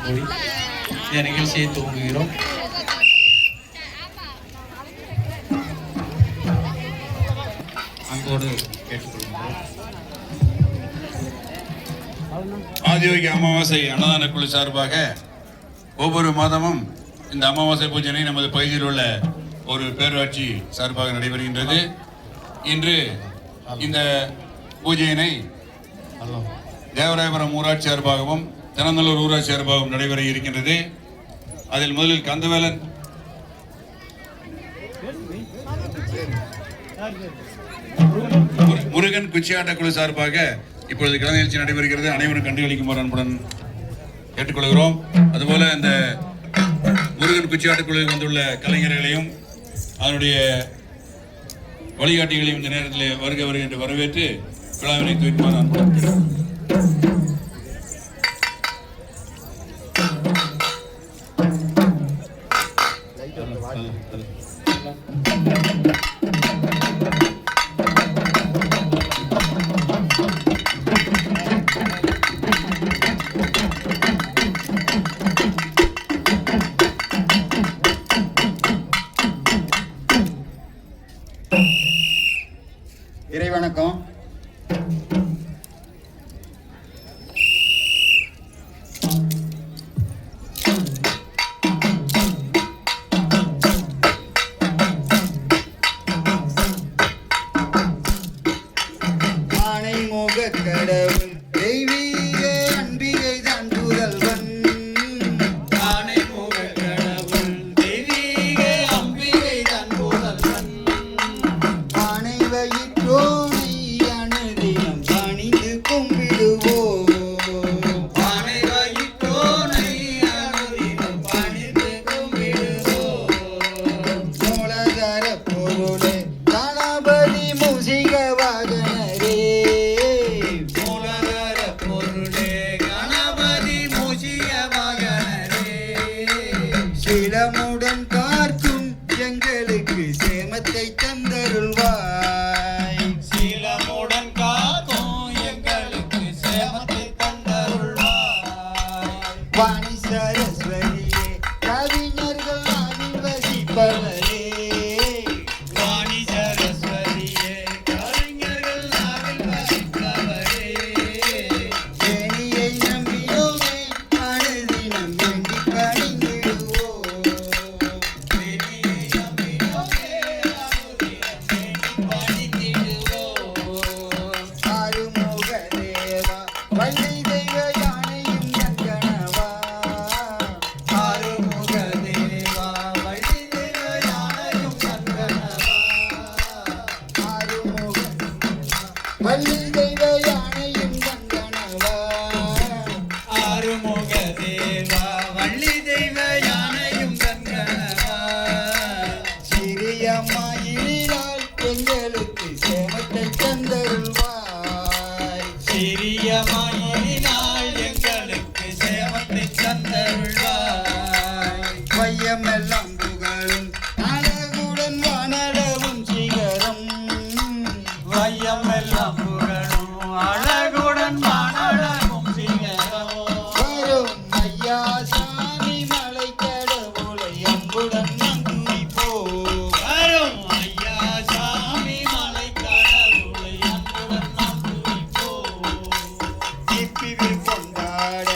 கூறி இந்த நிகழ்ச்சியை துவங்குகிறோம். அன்போடு கேட்டுக்கொள்கிறோம். ஆதியோகி அமாவாசை அன்னதான குழு சார்பாக ஒவ்வொரு மாதமும் இந்த அமாவாசை பூஜனை நமது பகுதியில் உள்ள ஒரு பேரூராட்சி சார்பாக நடைபெறுகின்றது. இன்று இந்த பூஜையினை தேவராயபுரம் ஊராட்சி சார்பாகவும் தினநல்லூர் ஊராட்சி சார்பாகவும் நடைபெற இருக்கின்றது. அதில் முதலில் கந்தவேலன் முருகன் குச்சியாட்ட குழு சார்பாக இப்பொழுது கலை நிகழ்ச்சி நடைபெறுகிறது. அனைவரும் கண்டுகளிக்குமாறு அன்புடன் கேட்டுக்கொள்கிறோம். அதுபோல இந்த முருகன் குச்சியாட்ட குழுவில் வந்துள்ள கலைஞர்களையும் அதனுடைய வழிகாட்டிகளையும் இந்த நேரத்தில் வருக என்று வரவேற்று விழாவினை துவக்குமாறு அன்புடன் கேட்டுக்கொள்கிறோம். வணக்கம். ஆனைமுக கடவுள் தெய்வீக அன்பிகை தான் புதல்வன். ஆனைமுக கடவுள் தெய்வீக அம்பிகை தான் புதல்வன். ஆனை வயிற்றோனை அனுதினம் பணிந்து கும்பிடுவோம். ஆனை வயிற்றோனை அனுதினம் பணிந்து கும்பிடுவோம். மூலதர பொருளே கணபதி மூசிக வாகனரே. மூலதர பொருளே கணபதி மூசிக வாகனரே. சிலமுடன் காக்கும் எங்களுக்கு சேமத்தை தந்தருள்வாய். சீலமுடன் காக்கும் எங்களுக்கு சேமத்தை தந்தருள்வாய். வாணி சரஸ்வதியே கவிஞர்கள் நாவில் வசிப்பவரே. வாணி சரஸ்வதியே கவிஞர்கள் நாவில் வசிப்பவரே. தேனியை நம்பியோமே அனுதினம் வேண்டி பணிந்திடுவோம். தேனியை நம்பியோமே அனுதினம் வேண்டி பணிந்திடுவோம். ஆறுமுக தேவா வள்ளி தெய்வ யானையும் நங்கனவா. ஆறுமுக தேவா வள்ளி தெய்வ யானையும் நங்கனவா. ஆறுமுக வள்ளி தெய்வ யானையும் நங்கனவா. ஆறுமுக தேவா வள்ளி தெய்வ யானையும் நங்கனவா. சிறியம்மாயினால் எங்களுக்கு சேமத்தை தந்தருள்வாய். சிறியம்மாயினால் எங்களுக்கு சேமத்தை தந்தருள்வாய். வையமெல்லாம் புகழும் அழகுடன் வானளவும் சிகரம். வையமெல்லாம் புகழும் அழகுடன் வானளவும் சிகரம். வரும் ஐயா சாமி மலை கடவுளை அன்புடன் நாம் துதிப்போம். வரும் ஐயா சாமி மலை கடவுளை அன்புடன் நாம் துதிப்போம். திப்பிவில் கொண்டாட